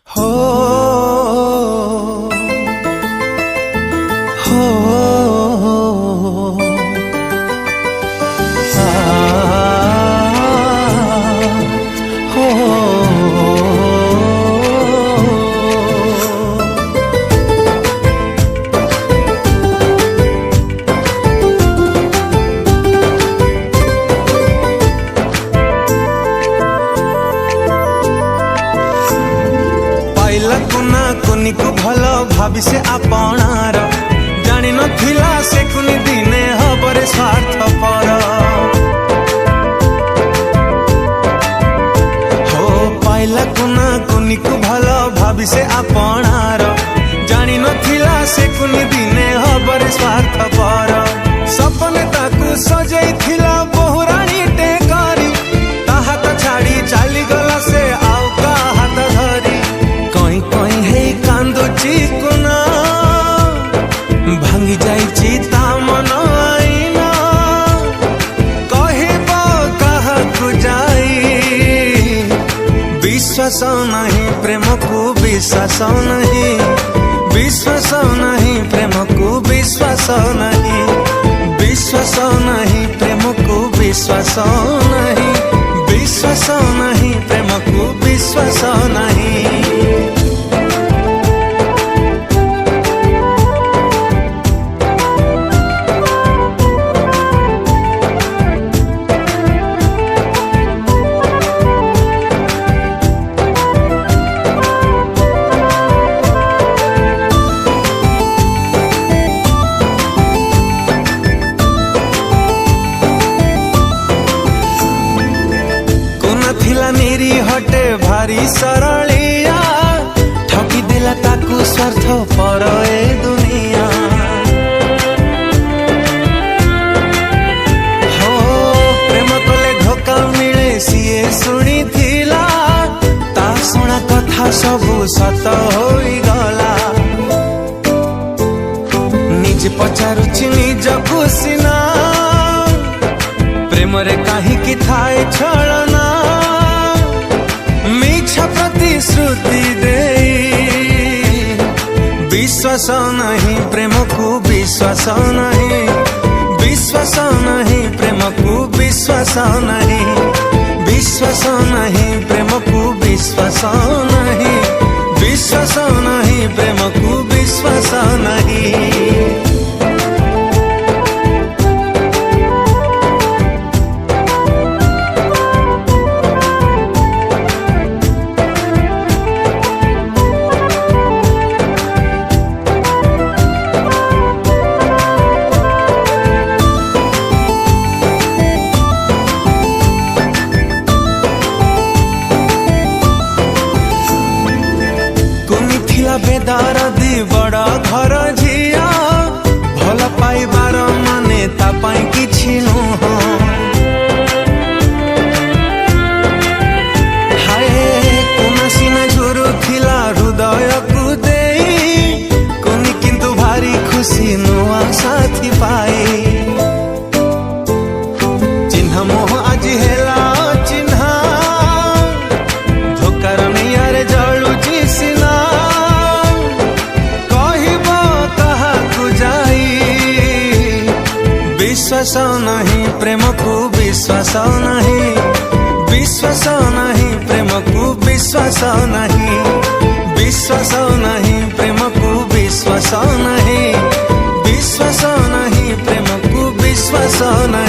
हो हो को भल भावी से आपणार जानी नथिला से कुनी दिने हबरे स्वार्थपर हो पाइला कुना कुनी को भल भावी से आपणार जानी नथिला से कुनी दिने हबरे स्वार्थपर सपने ताकू सजई थिला बहुरानी टेकारी ताहा त छाड़ी चाली गला से आउ का हाथ धरी कहीं कहीं है कांदुची कुना भांगी जाइची ता मन आईना कहबो काहाकू जाई विश्वास नहीं प्रेम को विश्वास नहीं विश्वास नहीं प्रेम को विश्वास नहीं विश्वास नहीं प्रेम को विश्वास नहीं विश्वास नहीं प्रेम को विश्वास नहीं मेरी हटे भारी सरलिया ठकी दिला ताकू स्वार्थ पर ए दुनिया हो प्रेम कले धोखा मिले सीए शुणी थिला ता शुणा कथा सबू सत होई गला निज पचारुची निज खुशिना प्रेम रे काहे की थाए छलना प्रतिश्रुति दे विश्वास नहीं प्रेम को विश्वास नहीं विश्वास नहीं प्रेम को विश्वास नहीं विश्वास नहीं प्रेम को विश्वास नहीं विश्वास नहीं प्रेम को विश्वास नहीं बेदार दी बड़ा घर झिया भल पाइबार माने ता पाई किछि नुह हाय कोना सिना झुरु थिला हृदय को देई कोनी किंतु भारी खुशी नुआ साथी पाई चिन्ह मोह आज हेला चिन्ह धोकार नैयारे जळुची सिना विश्वास नहीं प्रेम को विश्वास नहीं विश्वास नहीं प्रेम को विश्वास नहीं विश्वास नहीं प्रेम को विश्वास नहीं विश्वास नहीं प्रेम को विश्वास नहीं।